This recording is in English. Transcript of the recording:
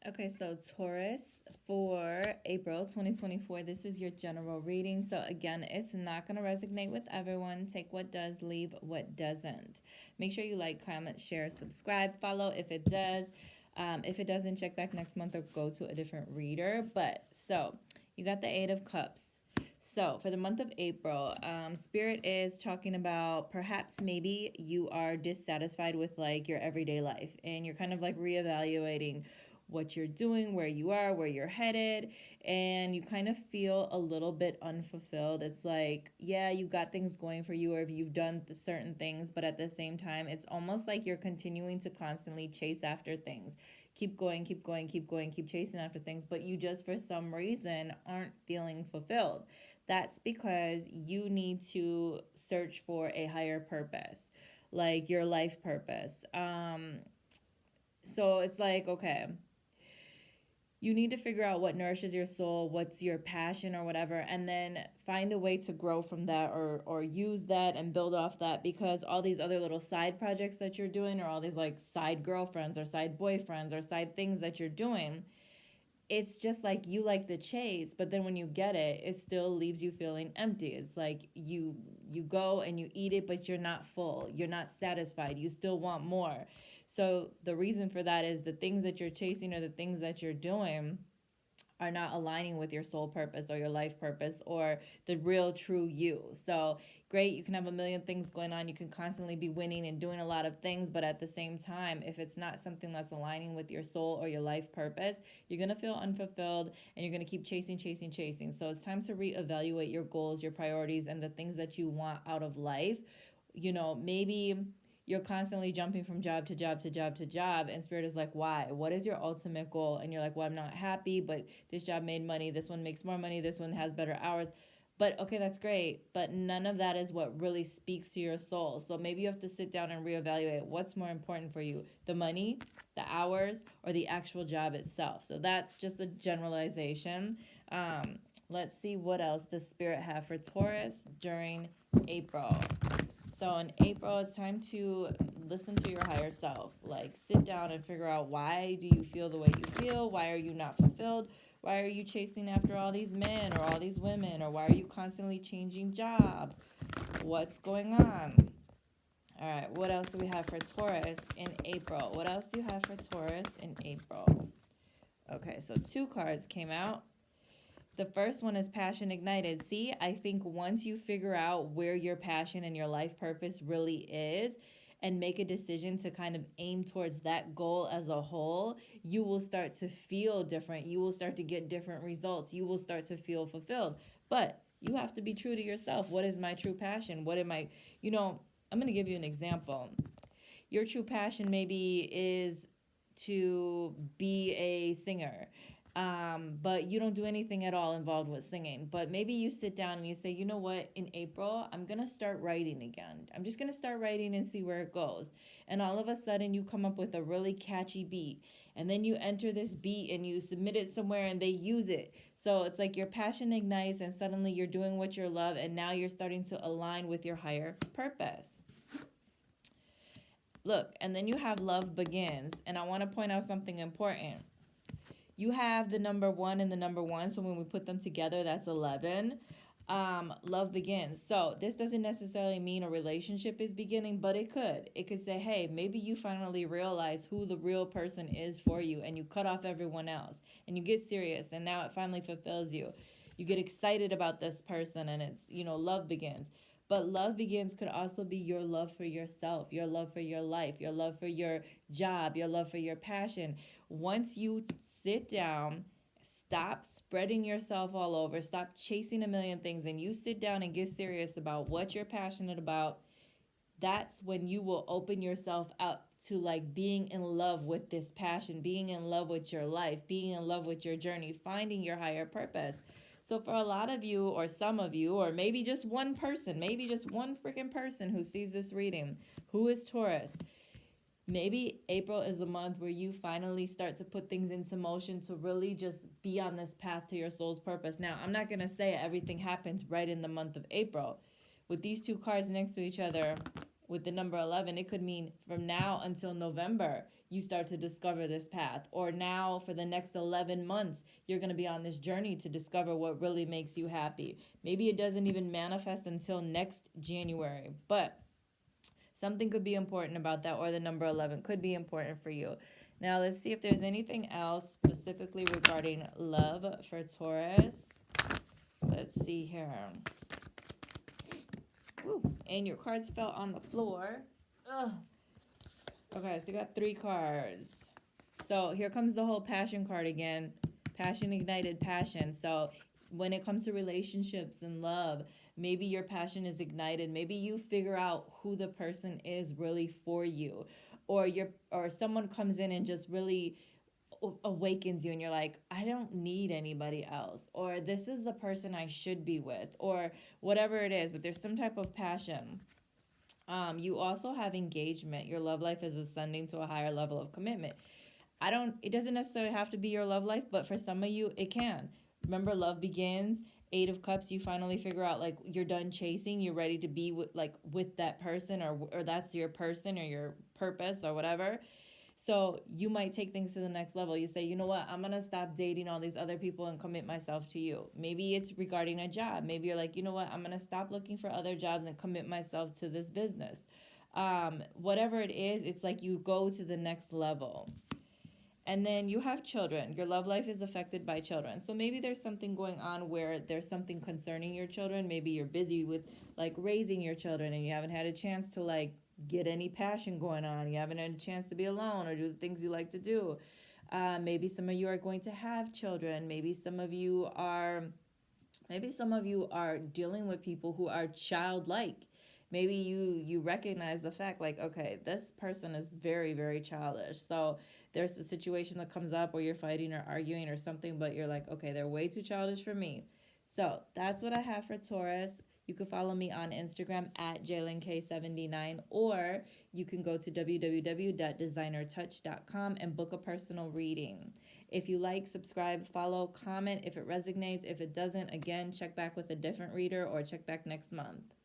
Okay, so Taurus for April 2024, this is your general reading. So again, it's not going to resonate with everyone. Take what does, leave what doesn't. Make sure you like, comment, share, subscribe, follow if it does. If it doesn't, check back next month or go to a different reader. But so you got the Eight of Cups. So for the month of April, Spirit is talking about perhaps maybe you are dissatisfied with like your everyday life and you're kind of like reevaluating what you're doing, where you are, where you're headed, and you kind of feel a little bit unfulfilled. It's like, yeah, you got things going for you or if you've done certain things, but at the same time, it's almost like you're continuing to constantly chase after things. Keep going, keep going, keep going, keep chasing after things, but you just for some reason aren't feeling fulfilled. That's because you need to search for a higher purpose, like your life purpose. So it's like, okay, you need to figure out what nourishes your soul, what's your passion or whatever, and then find a way to grow from that or use that and build off that, because all these other little side projects that you're doing or all these like side girlfriends or side boyfriends or side things that you're doing, it's just like you like the chase, but then when you get it, it still leaves you feeling empty. It's like you go and you eat it, but you're not full. You're not satisfied. You still want more. So the reason for that is the things that you're chasing or the things that you're doing are not aligning with your soul purpose or your life purpose or the real true you. So great, you can have a million things going on. You can constantly be winning and doing a lot of things, but at the same time, if it's not something that's aligning with your soul or your life purpose, you're going to feel unfulfilled and you're going to keep chasing, chasing, chasing. So it's time to reevaluate your goals, your priorities, and the things that you want out of life. You know, maybe you're constantly jumping from job to job to job to job, and Spirit is like, why? What is your ultimate goal? And you're like, well, I'm not happy, but this job made money, this one makes more money, this one has better hours. But okay, that's great, but none of that is what really speaks to your soul. So maybe you have to sit down and reevaluate what's more important for you, the money, the hours, or the actual job itself. So that's just a generalization. Let's see, what else does Spirit have for Taurus during April? So in April, it's time to listen to your higher self. Like, sit down and figure out, why do you feel the way you feel? Why are you not fulfilled? Why are you chasing after all these men or all these women? Or why are you constantly changing jobs? What's going on? All right, what else do we have for Taurus in April? What else do you have for Taurus in April? Okay, so 2 cards came out. The first one is passion ignited. See, I think once you figure out where your passion and your life purpose really is and make a decision to kind of aim towards that goal as a whole, you will start to feel different. You will start to get different results. You will start to feel fulfilled. But you have to be true to yourself. What is my true passion? What am I, I'm going to give you an example. Your true passion maybe is to be a singer, but you don't do anything at all involved with singing. But maybe you sit down and you say, you know what, in April, I'm going to start writing again. I'm just going to start writing and see where it goes. And all of a sudden, you come up with a really catchy beat. And then you enter this beat and you submit it somewhere and they use it. So it's like your passion ignites and suddenly you're doing what you love. And now you're starting to align with your higher purpose. Look, and then you have love begins. And I want to point out something important. You have the number 1 and the number 1. So when we put them together, that's 11. Love begins. So this doesn't necessarily mean a relationship is beginning, but it could. It could say, hey, maybe you finally realize who the real person is for you and you cut off everyone else and you get serious and now it finally fulfills you. You get excited about this person and it's, love begins. But love begins could also be your love for yourself, your love for your life, your love for your job, your love for your passion. Once you sit down, stop spreading yourself all over, stop chasing a million things, and you sit down and get serious about what you're passionate about, that's when you will open yourself up to like being in love with this passion, being in love with your life, being in love with your journey, finding your higher purpose. So for a lot of you or some of you, or maybe just one person, maybe just one freaking person who sees this reading, who is Taurus, maybe April is a month where you finally start to put things into motion to really just be on this path to your soul's purpose. Now, I'm not going to say everything happens right in the month of April. With these 2 cards next to each other, with the number 11, it could mean from now until November, you start to discover this path. Or now for the next 11 months, you're going to be on this journey to discover what really makes you happy. Maybe it doesn't even manifest until next January, but something could be important about that, or the number 11 could be important for you. Now, let's see if there's anything else specifically regarding love for Taurus. Let's see here. Woo. And your cards fell on the floor. Ugh. Okay, so you got 3 cards. So here comes the whole passion card again. Passion, ignited passion. So when it comes to relationships and love, maybe your passion is ignited. Maybe you figure out who the person is really for you. Or someone comes in and just really awakens you, and you're like, I don't need anybody else, or this is the person I should be with, or whatever it is. But there's some type of passion. You also have engagement. Your love life is ascending to a higher level of commitment. It doesn't necessarily have to be your love life, but for some of you, it can. Remember, love begins. 8 of Cups, you finally figure out, like, you're done chasing. You're ready to be with that person, or that's your person or your purpose or whatever. So you might take things to the next level. You say, you know what, I'm going to stop dating all these other people and commit myself to you. Maybe it's regarding a job. Maybe you're like, you know what, I'm going to stop looking for other jobs and commit myself to this business. Whatever it is, it's like you go to the next level. And then you have children. Your love life is affected by children. So maybe there's something going on where there's something concerning your children. Maybe you're busy with raising your children, and you haven't had a chance to get any passion going on. You haven't had a chance to be alone or do the things you like to do. Maybe some of you are going to have children. Maybe some of you are dealing with people who are childlike. Maybe you recognize the fact, okay, this person is very, very childish. So there's a situation that comes up where you're fighting or arguing or something, but you're like, okay, they're way too childish for me. So that's what I have for Taurus. You can follow me on Instagram at JaylinK79, or you can go to www.designertouch.com and book a personal reading. If you like, subscribe, follow, comment if it resonates. If it doesn't, again, check back with a different reader or check back next month.